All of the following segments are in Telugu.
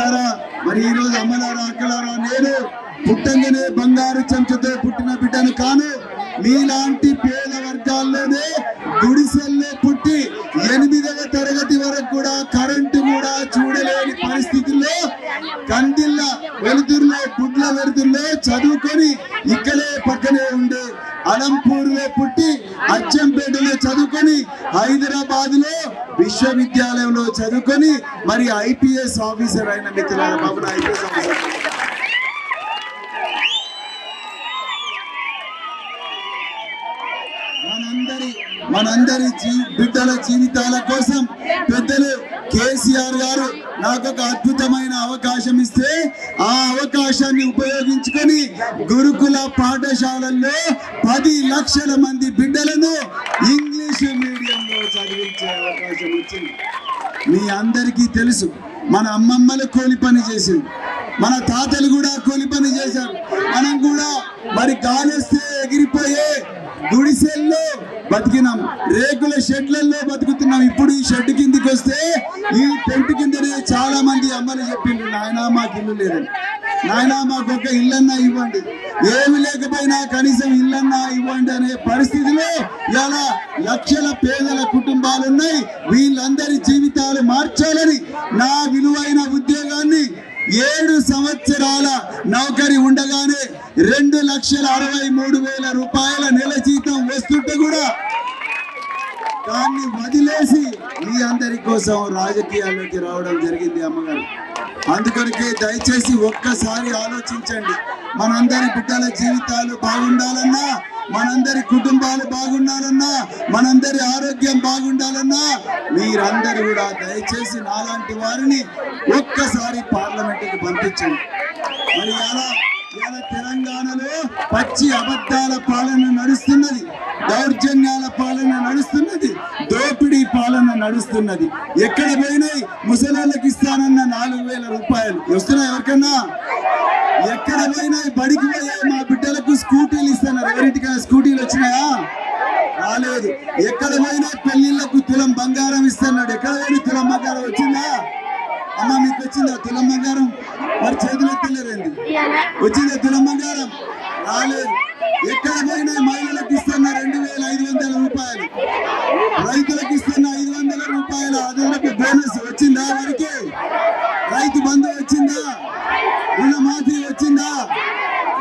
అమ్మలారా, మరి ఈ రోజు అమ్మలారా, అక్కలారా, నేను పుట్టంగానే బంగారు చెంచతో పుట్టిన బిడ్డను కాను. మీలాంటి పేద వర్గాల్లోనే గుడిసెల్లో పుట్టి 8వ తరగతి వరకు కూడా కరెంటు కూడా చూడలేని పరిస్థితుల్లో కందిళ్ళ వెలుతురులో గుడ్ల వెలుతురులో చదువుకొని ఇక్కడే పక్కనే ఉండే అలంపూర్ లో పుట్టి అచ్చంపేటలో చదువుకొని హైదరాబాద్ లో విశ్వవిద్యాలయంలో చదువుకొని మరి ఐపీఎస్ ఆఫీసర్ అయిన మిత్రులారా, బాబు ఐపీఎస్ ఆఫీసర్. మనందరి బిడ్డల జీవితాల కోసం పెద్దలు కేసీఆర్ గారు నాకు ఒక అద్భుతమైన అవకాశం ఇస్తే ఆ అవకాశాన్ని ఉపయోగించుకొని గురుకుల పాఠశాలల్లో 10 లక్షల మంది బిడ్డలను ఇంగ్లీష్ మీడియంలో చదివించే అవకాశం వచ్చింది. మీ అందరికీ తెలుసు, మన అమ్మమ్మలు కూలి పని చేసింది, మన తాతలు కూడా కూలి పని చేశారు. మనం కూడా మరి గాలిస్తే ఎగిరిపోయే గుడిసెల్లో బతికినాం, రేకుల షెడ్లలో బతుకుతున్నాం. ఇప్పుడు ఈ షెడ్ కిందికి వస్తే ఈ టెంట్ కిందనే చాలా మంది అమ్మలు చెప్పిండ్రు, నాయనా మాకు ఇల్లు లేదని, నాయనా మాకు ఒక ఇల్లన్నా ఇవ్వండి, ఏమి లేకపోయినా కనీసం ఇల్లన్నా ఇవ్వండి అనే పరిస్థితిలో ఇలా లక్షల పేదల కుటుంబాలు ఉన్నాయి. వీళ్ళందరి జీవితాలు మార్చాలని నా విలువైన ఉద్యోగాన్ని 7 సంవత్సరాల నౌకరి ఉండగానే 2,63,000 రూపాయల నెల జీతం వస్తుంటే కూడా దాన్ని వదిలేసి మీ అందరి కోసం రాజకీయాల్లోకి రావడం జరిగింది అమ్మగారు. అందుకొరకే దయచేసి ఒక్కసారి ఆలోచించండి. మనందరి బిడ్డల జీవితాలు బాగుండాలన్నా, మనందరి కుటుంబాలు బాగుండాలన్నా, మనందరి ఆరోగ్యం బాగుండాలన్నా మీరందరూ కూడా దయచేసి నాలాంటి వారిని ఒక్కసారి పార్లమెంటుకి పంపించండి. మరి అలా తెలంగాణలో పచ్చి అబద్ధాల పాలన నడుస్తున్నది, దౌర్జన్యాల పాలన నడుస్తున్నది, దోపిడీ పాలన నడుస్తున్నది. ఎక్కడ పోయినాయి ముసలాళ్ళకి ఇస్తానన్న 4,000 రూపాయలు వస్తున్నాయి ఎవరికన్నా? ఎక్కడ పోయినాయి బడికి పోయే మా బిడ్డలకు స్కూటీలు ఇస్తున్నారు, ఎవరింటికైనా స్కూటీలు వచ్చినాయా? రాలేదు. ఎక్కడ పోయినా పెళ్లిళ్లకు తులం బంగారం ఇస్తున్నాడు, ఎక్కడ పోయినా తులం బంగారం వచ్చిందా? అమ్మ మీకు వచ్చిందా తులం బంగారం? మరి చేతులు ఎత్తలేరండి, వచ్చిందా తులం బంగారం? రాలేదు. ఎక్కడ పోయినా మహిళలకు ఇస్తున్న 2,500 రూపాయలు, రైతులకు ఇస్తున్న 500 రూపాయల అదనపు బోనస్ వచ్చిందా? వారికి రైతు బంధు వచ్చిందా? రుణమాఫీ వచ్చిందా?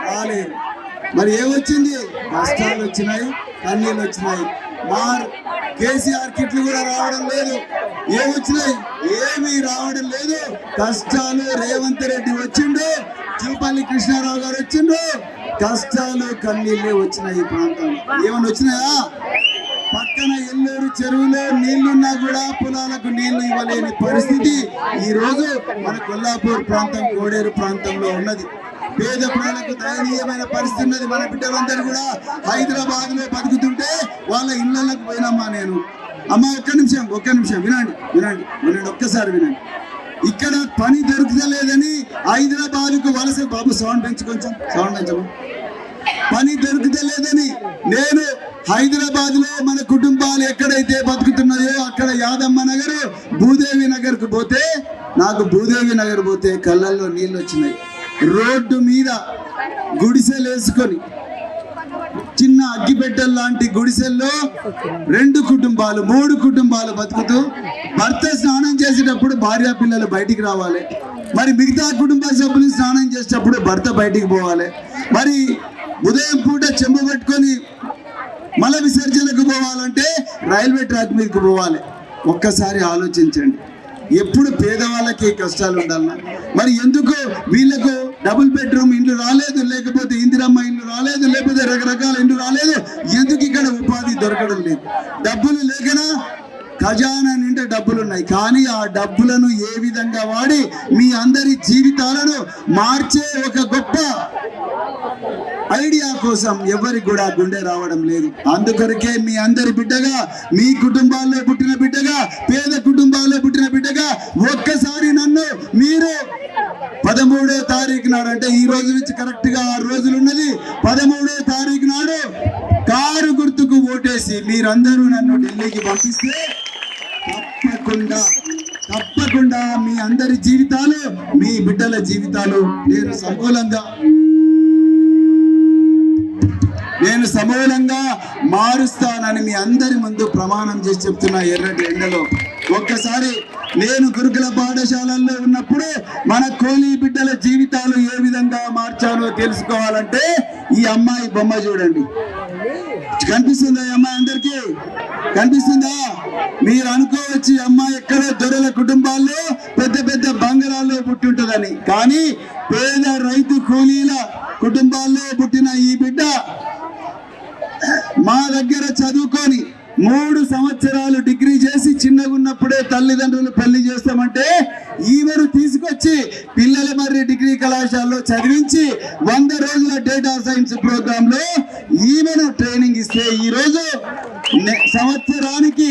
రాలేదు. మరి ఏమొచ్చింది? కష్టాలు వచ్చినాయి, కన్నీళ్ళు వచ్చినాయి. కేసీఆర్ కిట్లు కూడా రావడం లేదు. ఏమొచ్చినాయి? ఏమీ రావడం లేదు. కష్టాలు. రేవంత్ రెడ్డి వచ్చిండు, జూపల్లి కృష్ణారావు గారు వచ్చిండ్రు, కష్టాలు కన్నీళ్ళే వచ్చినాయి. ఈ ప్రాంతంలో ఏమన్నా వచ్చినాయా? పక్కన ఎల్లూరు చెరువులో నీళ్లున్నా కూడా పొలాలకు నీళ్లు ఇవ్వలేని పరిస్థితి ఈ రోజు మన కొల్లాపూర్ ప్రాంతం, కోడేరు ప్రాంతంలో ఉన్నది. పేద ప్రజలకు దయనీయమైన పరిస్థితి ఉన్నది. మన బిడ్డలందరూ కూడా హైదరాబాద్ లో బతుకుతుంటే వాళ్ళ ఇళ్లకు పోయినమ్మా నేను. అమ్మ ఒక్క నిమిషం వినండి, ఒక్కసారి వినండి. ఇక్కడ పని దొరుకుతలేదని హైదరాబాద్ కు వలస, బాబు సౌండ్ పెంచు, కొంచెం సౌండ్ పెంచము. పని దొరుకుతలేదని నేను హైదరాబాద్ లో మన కుటుంబాలు ఎక్కడైతే బతుకుతున్నాయో అక్కడ యాదమ్మ నగర్, భూదేవి నగర్ కు పోతే, నాకు భూదేవి నగర్ పోతే కళ్ళల్లో నీళ్ళు వచ్చినాయి. రోడ్డు మీద గుడిసెలు వేసుకొని చిన్న అగ్గిపెట్టెల లాంటి గుడిసెల్లో 2 కుటుంబాలు 3 కుటుంబాలు బతుకుతూ, భర్త స్నానం చేసేటప్పుడు భార్య పిల్లలు బయటికి రావాలి, మరి మిగతా కుటుంబ సభ్యులు స్నానం చేసేటప్పుడు భర్త బయటికి పోవాలి, మరి ఉదయం పూట చెంబు పెట్టుకొని మల విసర్జనకు పోవాలంటే రైల్వే ట్రాక్ మీదకి పోవాలి. ఒక్కసారి ఆలోచించండి, ఎప్పుడు పేదవాళ్ళకి కష్టాలు ఉండాలన్నా? మరి ఎందుకు వీళ్ళకు డబుల్ బెడ్రూమ్ ఇండ్లు రాలేదు, లేకపోతే ఇందిరమ్మ ఇండ్లు రాలేదు, లేకపోతే రకరకాల ఇండ్లు రాలేదు? ఎందుకు ఇక్కడ ఉపాధి దొరకడం లేదు? డబ్బులు లేకనా? ఖజానా నిండా డబ్బులు ఉన్నాయి, కానీ ఆ డబ్బులను ఏ విధంగా వాడి మీ అందరి జీవితాలను మార్చే ఒక గొప్ప ఐడియా కోసం ఎవరికి కూడా గుండె రావడం లేదు. అందుకొరకే మీ అందరి బిడ్డగా, మీ కుటుంబాల్లో పుట్టిన బిడ్డగా, పేద కుటుంబాల్లో పుట్టిన బిడ్డగా ఒక్కసారి నన్ను మీరు 13వ తారీఖు నాడు, అంటే ఈ రోజు నుంచి కరెక్ట్ గా 6 రోజులు ఉన్నది, 13వ తారీఖు నాడు కారు గుర్తుకు ఓటేసి మీరందరూ నన్ను ఢిల్లీకి పంపిస్తే తప్పకుండా మీ అందరి జీవితాలు, మీ బిడ్డల జీవితాలు నేను సమూలంగా మారుస్తానని మీ అందరి ముందు ప్రమాణం చేసి చెప్తున్నా. ఎర్రటి ఎండలో ఒక్కసారి నేను గురుకుల పాఠశాలల్లో ఉన్నప్పుడు మన కోలి బిడ్డల జీవితాలు ఏ విధంగా మార్చాలో తెలుసుకోవాలంటే ఈ అమ్మాయి బొమ్మ చూడండి. కనిపిస్తుందా ఈ అమ్మాయి? అందరికీ కనిపిస్తుందా? మీరు అనుకోవచ్చు ఈ అమ్మాయి ఎక్కడో దొరల కుటుంబాల్లో పెద్ద పెద్ద బంగారాల్లో పుట్టి ఉంటుందని, కానీ పేద రైతు కూలీల కుటుంబాల్లో పుట్టిన ఈ బిడ్డ మా దగ్గర చదువుకొని 3 సంవత్సరాలు డిగ్రీ చేసి చిన్నగా ఉన్నప్పుడే తల్లిదండ్రులు పెళ్లి చేస్తామంటే ఈమెను తీసుకొచ్చి పిల్లల మర్రి డిగ్రీ కళాశాలలో చదివించి 100 రోజుల డేటా సైన్స్ ప్రోగ్రామ్ లో ఈమెను ట్రైనింగ్ ఇస్తే ఈ రోజు సంవత్సరానికి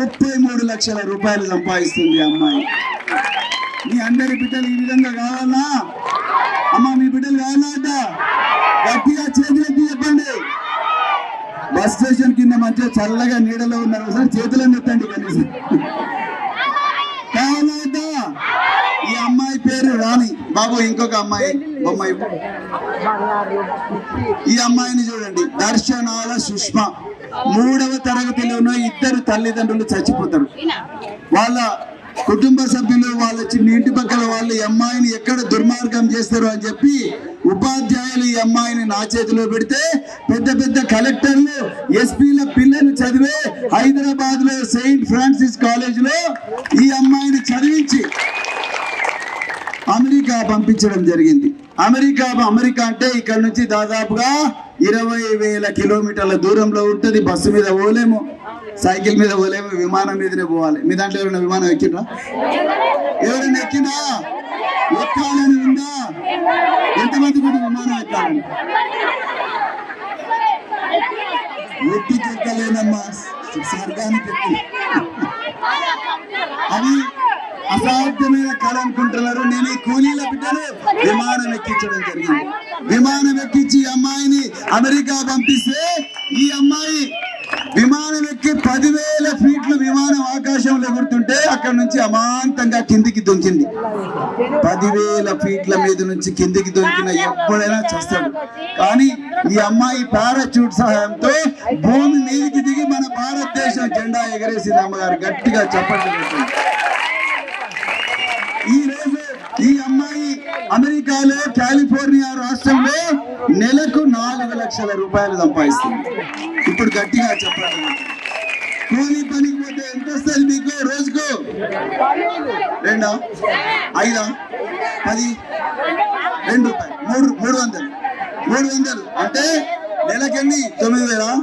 33 లక్షల రూపాయలు సంపాదిస్తుంది అమ్మాయి. మీ అందరి బిడ్డలు ఈ విధంగా కావాలా? అమ్మా మీ బిడ్డలు కావాలంట గట్టిగా చేతులెత్తి చెప్పండి. బస్ స్టేషన్ కింద మంచిగా చల్లగా నీడలో ఉన్నారు, ఒకసారి చేతులను ఎత్తండి కనీసం. కావాలంట. ఈ అమ్మాయి పేరు రాణి. బాబు ఇంకొక అమ్మాయి బొమ్మ. ఈ అమ్మాయిని చూడండి, దర్శనాల సుష్మ. 3వ తరగతిలోనూ 2 తల్లిదండ్రులు చచ్చిపోతారు. వాళ్ళ కుటుంబ సభ్యులు వాళ్ళ ఇంటి పక్కల వాళ్ళు ఈ అమ్మాయిని ఎక్కడ దుర్మార్గం చేస్తారు అని చెప్పి ఉపాధ్యాయులు ఈ అమ్మాయిని నా చేతిలో పెడితే పెద్ద పెద్ద కలెక్టర్లు, ఎస్పీల పిల్లలు చదివే హైదరాబాద్ లో సెయింట్ ఫ్రాన్సిస్ కాలేజ్ లో ఈ అమ్మాయిని చదివించి అమెరికా పంపించడం జరిగింది. అమెరికా అంటే ఇక్కడ నుంచి దాదాపుగా 20,000 కిలోమీటర్ల దూరంలో ఉంటుంది. బస్సు మీద పోలేము, సైకిల్ మీద పోలేము, విమానం మీదనే పోవాలి. మీ దాంట్లో ఎవరైనా విమానం ఎక్కిండ్రా? ఎవరైనా ఎక్కినా? ఎక్కాలని ఉందా? ఎంతమంది కూడా విమానం ఎక్కాలని? ఎక్కికి ఎక్కలేనమ్మా, స్వర్గానికి ఎక్కి. అది అసాధ్యమైన కళ అనుకుంటున్నారు. నేను ఈ కూలీల బిడ్డలు విమానం ఎక్కించడం జరిగింది. విమానం ఎక్కించి అమ్మాయిని అమెరికా పంపిస్తే ఈ అమ్మాయి విమానం ఎక్కి 10,000 ఫీట్లు విమానం ఆకాశంలో ఎగురుతుంటే అక్కడ నుంచి అమాంతంగా కిందికి దొంకింది. 10,000 ఫీట్ల మీద నుంచి కిందికి దొంకిన ఎప్పుడైనా చేస్తాడు. కానీ ఈ అమ్మాయి పారాచూట్ సహాయంతో భూమి మీదకి దిగి మన భారతదేశం జెండా ఎగరేసింది. అమ్మగారు గట్టిగా చెప్పండి. ఈ రోజు ఈ అమ్మాయి అమెరికాలో కాలిఫోర్నియా రాష్ట్రంలో నెలకు 4 లక్షల రూపాయలు సంపాదిస్తుంది. ఇప్పుడు గట్టిగా చెప్పండి, కూలీ పనికి పోతే ఎంత వస్తుంది మీకు రోజుకు? 2, 5, 10, 2 రూపాయలు, 300 అంటే నెలకెన్ని? 9,000,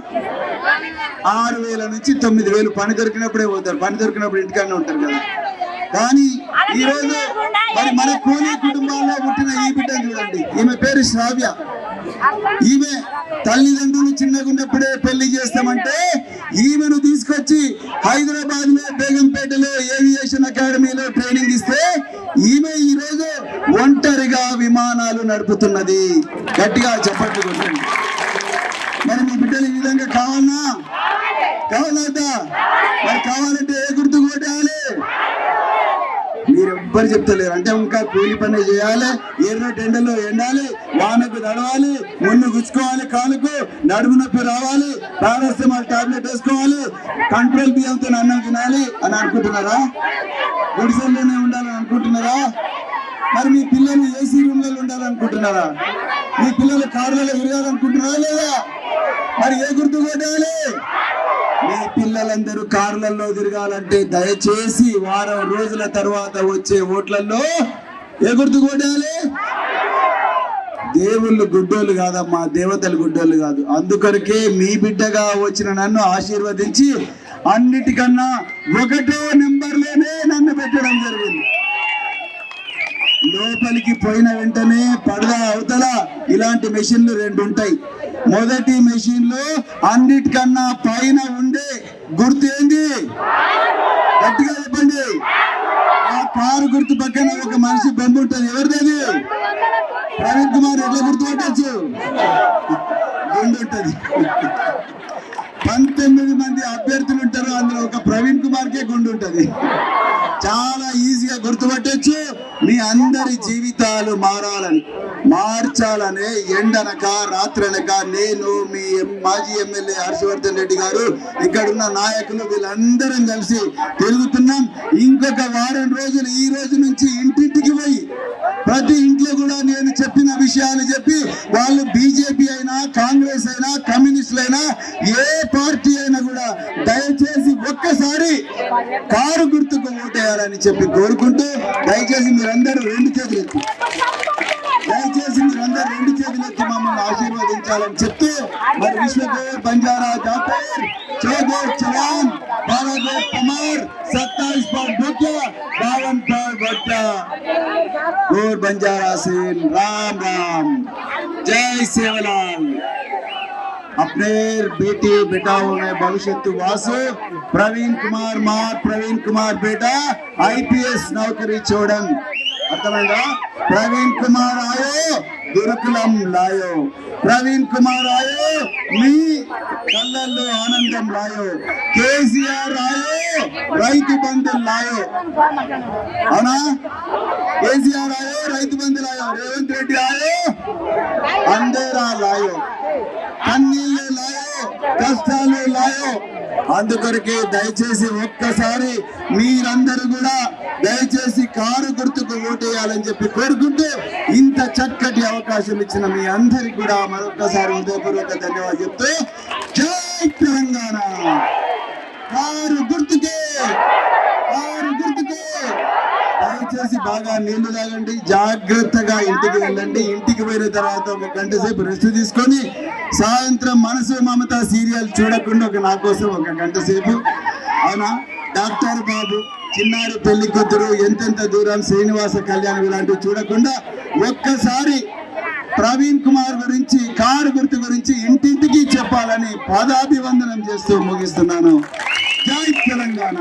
6,000 నుంచి 9,000. పని దొరికినప్పుడే పోతారు, పని దొరికినప్పుడు ఇంటికానే ఉంటారు కదా. కానీ ఈ రోజు మరి మన కూలీ కుటుంబాల్లో పుట్టిన ఈ బిడ్డను చూడండి. ఈమె పేరు శ్రావ్య. ఈమె తల్లిదండ్రులు చిన్నగా ఉన్నప్పుడే పెళ్లి చేస్తామంటే ఈమెను తీసుకొచ్చి హైదరాబాద్ లో బేగంపేటలో ఏవియేషన్ అకాడమీలో ట్రైనింగ్ ఇస్తే ఈమె ఈ రోజు ఒంటరిగా విమానాలు నడుపుతున్నది. గట్టిగా చెప్పట్లు కొట్టండి. మరి మీ బిడ్డలు ఈ విధంగా కావాలన్నా? మరి కావాలంటే ఏ గుర్తు కొట్టాలి? మీరెవ్వరు చెప్తలేరు. అంటే ఇంకా కూలి పని చేయాలి, ఎర్రటి ఎండలో ఎండాలి, వానకు తడవాలి, మున్ను గుచ్చుకోవాలి, కాలుకు నడుము నొప్పి రావాలి, పారాసిటమాల్ టాబ్లెట్ వేసుకోవాలి, కంట్రోల్ బియ్యంతో అన్నం తినాలి అని అనుకుంటున్నారా? గుడిసెల్లోనే ఉండాలని అనుకుంటున్నారా? మరి మీ పిల్లలు ఏసీ రూమ్లలో ఉండాలనుకుంటున్నారా? మీ పిల్లలు కార్లలో తిరగాలనుకుంటున్నారా లేదా? మరి ఏ గుర్తు కొట్టాలి? మీ పిల్లలందరూ కార్లలో తిరగాలంటే దయచేసి వారం రోజుల తర్వాత వచ్చే ఓట్లలో ఏ గుర్తు కొట్టాలి? దేవుళ్ళు గుడ్డోళ్ళు కాదమ్మా, దేవతలు గుడ్డోళ్ళు కాదు. అందుకొరకే మీ బిడ్డగా వచ్చిన నన్ను ఆశీర్వదించి అన్నిటికన్నా 1వ నెంబర్లోనే నన్ను పెట్టడం జరిగింది. లోపలికి పోయిన వెంటనే పడదా అవతల ఇలాంటి మెషిన్లు 2 ఉంటాయి. మొదటి మెషిన్ లో అన్నిటికన్నా పైన ఉండే గుర్తు ఏంది? గట్టిగా చెప్పండి. ఆ కారు గుర్తు పక్కన ఒక మనిషి బొమ్మ ఉంటుంది. ఎవరిది? ప్రవీణ్ కుమార్. ఎట్లా గుర్తుపట్టచ్చు? గుండు ఉంటుంది. 19 మంది అభ్యర్థులు ఉంటారు, అందులో ఒక ప్రవీణ్ కుమార్కే గుండు ఉంటుంది. చాలా ఈజీగా గుర్తుపట్టొచ్చు. మీ అందరి జీవితాలు మార్చాలనే ఎండనక రాత్రనక నేను మీ మాజీ ఎమ్మెల్యే హర్షవర్ధన్ రెడ్డి గారు ఇక్కడున్న నాయకులు వీళ్ళందరం కలిసి తిరుగుతున్నాం. ఇంకొక వారం రోజులు ఈ రోజు నుంచి ఇంటింటికి పోయి ప్రతి ఇంట్లో కూడా నేను చెప్పిన విషయాలు చెప్పి, వాళ్ళు బీజేపీ అయినా కాంగ్రెస్ అయినా కమ్యూనిస్టులు అయినా ఏ పార్టీ అయినా కూడా దయచేసి ఒక్కసారి కారు గుర్తుకు ఓటేయాలని చెప్పి కోరుకుంటూ, దయచేసి మీరందరూ రెండు చేతులు మమ్మల్ని ఆశీర్వదించాలని చెప్తూ, మరి విశ్వగోర్ బంజారా జాతర 14 चलान 12 कमर 27 पर भुट्टा 52 पर भुट्टा गोर बंजारा से राम राम जय सेवालाल। अपने बेटे बेटाओं में भविष्य वासु प्रवीण कुमार बेटा IPS नौकरी छोड़न अर्थమైందా? प्रवीण कुमार आयो गुरुकुलम लायो, प्रवीण कुमार आयो మీ కళ్ళల్లో ఆనందం లాయో, కేసీఆర్ आयो రైతు బంధు లాయో, అవునా? కేసీఆర్ आयो రైతు బంధు లాయో, రేవంత్ రెడ్డి आयो అంధేరా లాయో, కన్నీళ్ళు లాయో, కష్టాలు లాయో. అందుకొరకే దయచేసి ఒక్కసారి మీరందరూ కూడా దయచేసి కారు గుర్తుకు ఓటేయాలని చెప్పి కోరుకుంటూ, ఇంత చక్కటి అవకాశం ఇచ్చిన మీ అందరికి కూడా మరొకసారి హృదయపూర్వక ధన్యవాదాలు చెప్తూ, జై తెలంగాణ, కారు గుర్తుకే, కారు గుర్తుకే. దయచేసి బాగా నీళ్లు తాగండి, జాగ్రత్తగా ఇంటికి వెళ్ళండి. ఇంటికి పోయిన తర్వాత ఒక గంట సేపు రెస్ట్ తీసుకొని సాయంత్రం మనసు మమత సీరియల్ చూడకుండా నా కోసం ఒక గంట సేపు, అవునా? డాక్టర్ బాబు, చిన్నారి పెళ్లి కూతురు, ఎంతెంత దూరం, శ్రీనివాస కళ్యాణం ఇలాంటివి చూడకుండా ఒక్కసారి ప్రవీణ్ కుమార్ గురించి, కారు గుర్తు గురించి ఇంటింటికి చెప్పాలని పాదాభివందనం చేస్తూ ముగిస్తున్నాను. జై తెలంగాణ.